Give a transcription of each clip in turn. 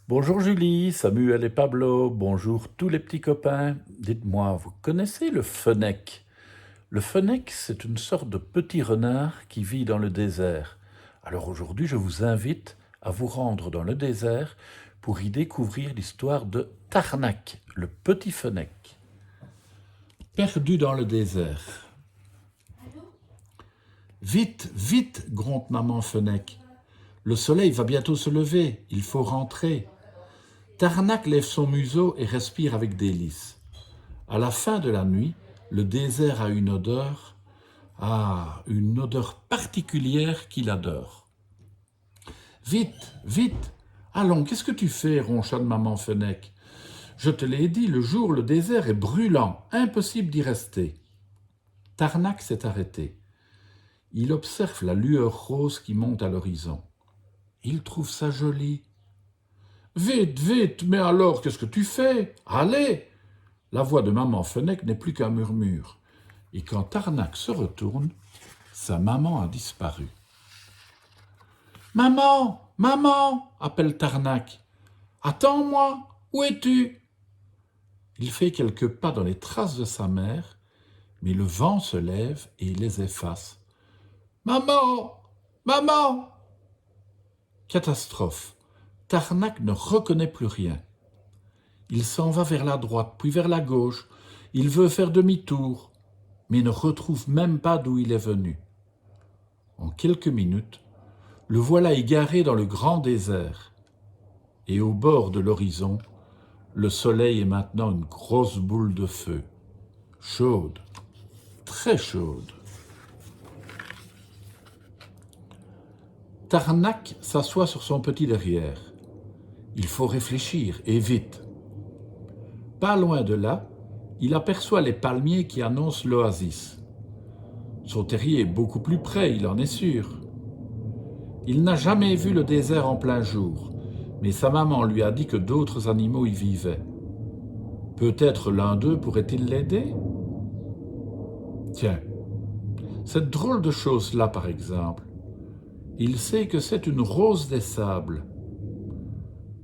Bonjour Julie, Samuel et Pablo, bonjour tous les petits copains. Dites-moi, vous connaissez le fennec? Le fennec, c'est une sorte de petit renard qui vit dans le désert. Alors aujourd'hui, je vous invite à vous rendre dans le désert pour y découvrir l'histoire de Tarnac, le petit fennec. Perdu dans le désert. Vite, vite, gronde maman Fennec. Le soleil va bientôt se lever, il faut rentrer. Tarnac lève son museau et respire avec délice. À la fin de la nuit, le désert a une odeur, une odeur particulière qu'il adore. Vite, vite, allons, qu'est-ce que tu fais, ronchonne maman Fennec. Je te l'ai dit, le jour, le désert est brûlant, impossible d'y rester. Tarnac s'est arrêté. Il observe la lueur rose qui monte à l'horizon. Il trouve ça joli. Vite, vite, mais alors, qu'est-ce que tu fais? Allez! La voix de maman Fennec n'est plus qu'un murmure. Et quand Tarnac se retourne, sa maman a disparu. Maman, maman, appelle Tarnac. Attends-moi, où es-tu? Il fait quelques pas dans les traces de sa mère, mais le vent se lève et il les efface. Maman, maman! Catastrophe. Tarnac ne reconnaît plus rien. Il s'en va vers la droite, puis vers la gauche. Il veut faire demi-tour, mais ne retrouve même pas d'où il est venu. En quelques minutes, le voilà égaré dans le grand désert. Et au bord de l'horizon, le soleil est maintenant une grosse boule de feu. Chaude, très chaude. Tarnac s'assoit sur son petit derrière. Il faut réfléchir, et vite. Pas loin de là, il aperçoit les palmiers qui annoncent l'oasis. Son terrier est beaucoup plus près, il en est sûr. Il n'a jamais vu le désert en plein jour, mais sa maman lui a dit que d'autres animaux y vivaient. Peut-être l'un d'eux pourrait-il l'aider? Tiens, cette drôle de chose-là, par exemple, il sait que c'est une rose des sables.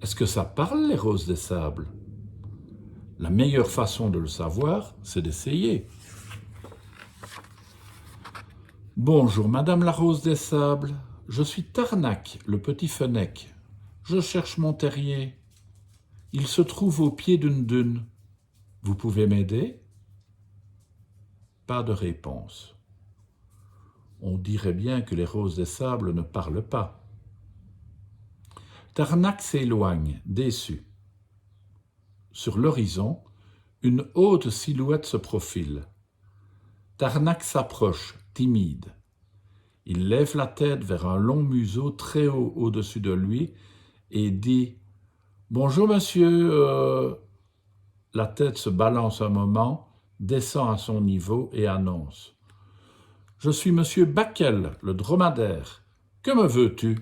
Est-ce que ça parle, les roses des sables? La meilleure façon de le savoir, c'est d'essayer. Bonjour, Madame la Rose des Sables. Je suis Tarnac, le petit fennec. Je cherche mon terrier. Il se trouve au pied d'une dune. Vous pouvez m'aider? Pas de réponse. On dirait bien que les roses des sables ne parlent pas. Tarnac s'éloigne, déçu. Sur l'horizon, une haute silhouette se profile. Tarnac s'approche, timide. Il lève la tête vers un long museau très haut au-dessus de lui et dit « Bonjour monsieur ». La tête se balance un moment, descend à son niveau et annonce « Je suis monsieur Backel, le dromadaire. Que me veux-tu »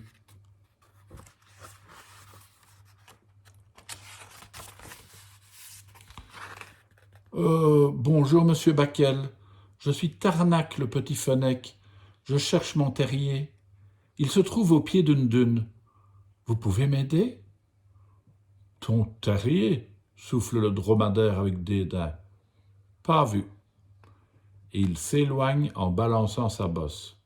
Bonjour monsieur Backel. Je suis Tarnac, le petit fennec. Je cherche mon terrier. Il se trouve au pied d'une dune. Vous pouvez m'aider? Ton terrier, souffle le dromadaire avec dédain. Pas vu. Et il s'éloigne en balançant sa bosse.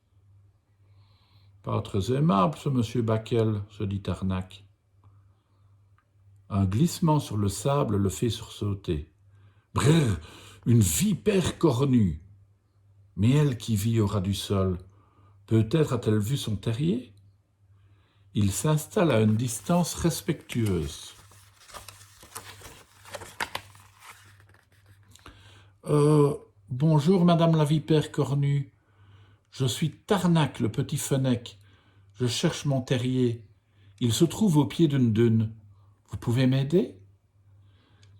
Pas très aimable, ce monsieur Backel, se dit Tarnac. Un glissement sur le sable le fait sursauter. Brrr, une vipère cornue. Mais elle qui vit au ras du sol, peut-être a-t-elle vu son terrier? Il s'installe à une distance respectueuse. Bonjour, Madame la vipère cornue. Je suis Tarnac, le petit fennec. Je cherche mon terrier. Il se trouve au pied d'une dune. Vous pouvez m'aider?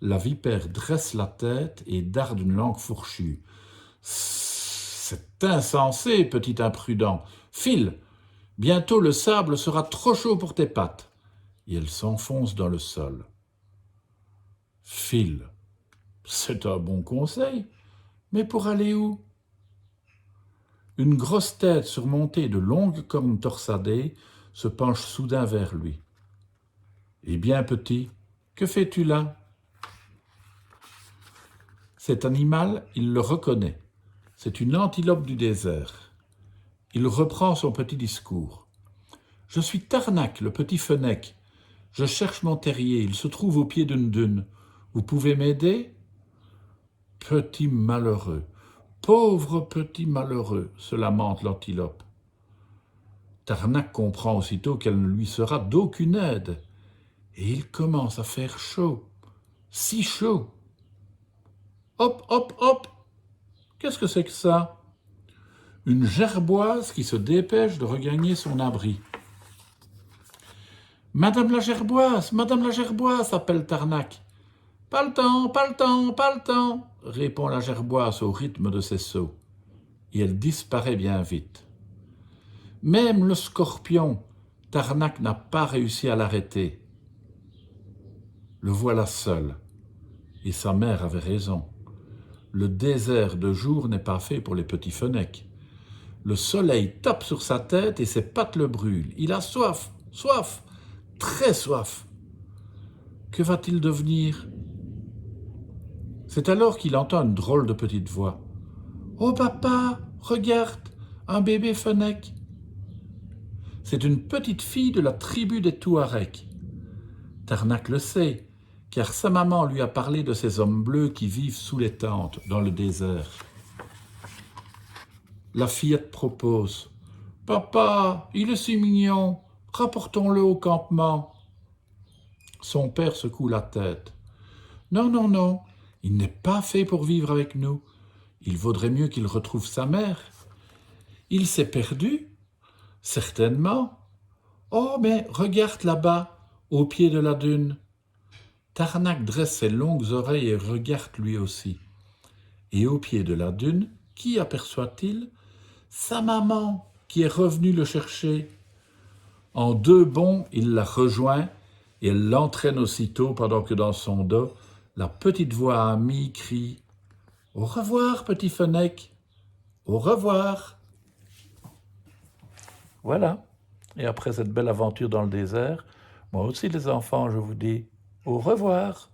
La vipère dresse la tête et darde une langue fourchue. C'est insensé, petit imprudent. File! Bientôt le sable sera trop chaud pour tes pattes. Et elle s'enfonce dans le sol. File. C'est un bon conseil. Mais pour aller où? Une grosse tête surmontée de longues cornes torsadées se penche soudain vers lui. Eh bien, petit, que fais-tu là? Cet animal, il le reconnaît. C'est une antilope du désert. Il reprend son petit discours. Je suis Tarnac, le petit fenec. Je cherche mon terrier, il se trouve au pied d'une dune. Vous pouvez m'aider? Petit malheureux, pauvre petit malheureux, se lamente l'antilope. Tarnac comprend aussitôt qu'elle ne lui sera d'aucune aide, et il commence à faire chaud, si chaud. Hop, hop, hop! Qu'est-ce que c'est que ça? Une gerboise qui se dépêche de regagner son abri. Madame la gerboise, appelle Tarnac. Pas le temps, pas le temps, pas le temps, répond la gerboise au rythme de ses sauts. Et elle disparaît bien vite. Même le scorpion, Tarnac n'a pas réussi à l'arrêter. Le voilà seul. Et sa mère avait raison. Le désert de jour n'est pas fait pour les petits fennecs. Le soleil tape sur sa tête et ses pattes le brûlent. Il a soif, soif, très soif. Que va-t-il devenir? C'est alors qu'il entend une drôle de petite voix. « Oh papa, regarde, un bébé fennec !» C'est une petite fille de la tribu des Touaregs. Tarnac le sait, car sa maman lui a parlé de ces hommes bleus qui vivent sous les tentes dans le désert. La fillette propose. « Papa, il est si mignon, rapportons-le au campement. » Son père secoue la tête. « Non, non, non, il n'est pas fait pour vivre avec nous. Il vaudrait mieux qu'il retrouve sa mère. Il s'est perdu, certainement. Oh, mais regarde là-bas, au pied de la dune. » Tarnac dresse ses longues oreilles et regarde lui aussi. Et au pied de la dune, qui aperçoit-il? Sa maman, qui est revenue le chercher. En deux bonds, il la rejoint et elle l'entraîne aussitôt pendant que dans son dos, la petite voix amie crie « Au revoir, petit fennec, au revoir !» Voilà. Et après cette belle aventure dans le désert, moi aussi les enfants, je vous dis au revoir.